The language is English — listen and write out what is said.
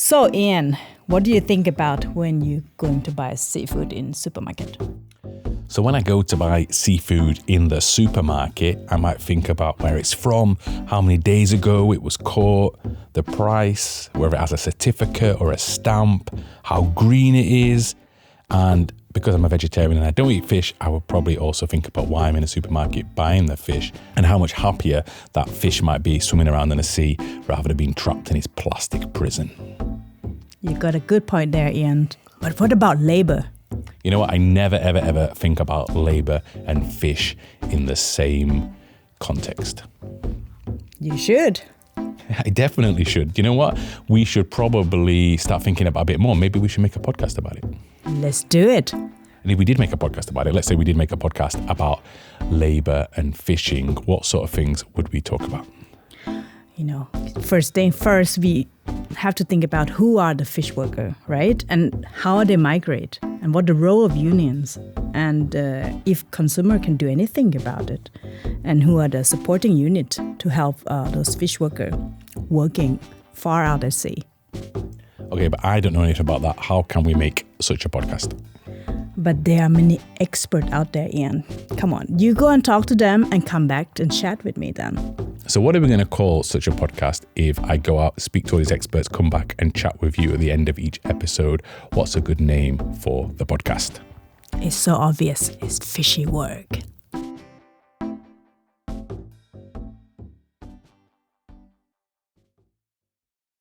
So, Ian, what do you think about when you're going to buy seafood in supermarket? So when I go to buy seafood in the supermarket, I might think about where it's from, how many days ago it was caught, the price, whether it has a certificate or a stamp, how green it is. And because I'm a vegetarian and I don't eat fish, I would probably also think about why I'm in a supermarket buying the fish and how much happier that fish might be swimming around in the sea rather than being trapped in its plastic prison. You got a good point there, Ian. But what about labor? You know what? I never, ever, ever think about labor and fish in the same context. You should. I definitely should. You know what? We should probably start thinking about it a bit more. Maybe we should make a podcast about it. Let's do it. And if we did make a podcast about it, let's say we did make a podcast about labor and fishing, what sort of things would we talk about? You know, first thing first, we have to think about who are the fish workers, right? And how they migrate and what the role of unions and if consumer can do anything about it and who are the supporting unit to help those fish workers working far out at sea. Okay, but I don't know anything about that. How can we make such a podcast? But there are many experts out there, Ian. Come on, you go and talk to them and come back and chat with me then. So what are we going to call such a podcast if I go out, speak to all these experts, come back and chat with you at the end of each episode? What's a good name for the podcast? It's so obvious. It's fishy work.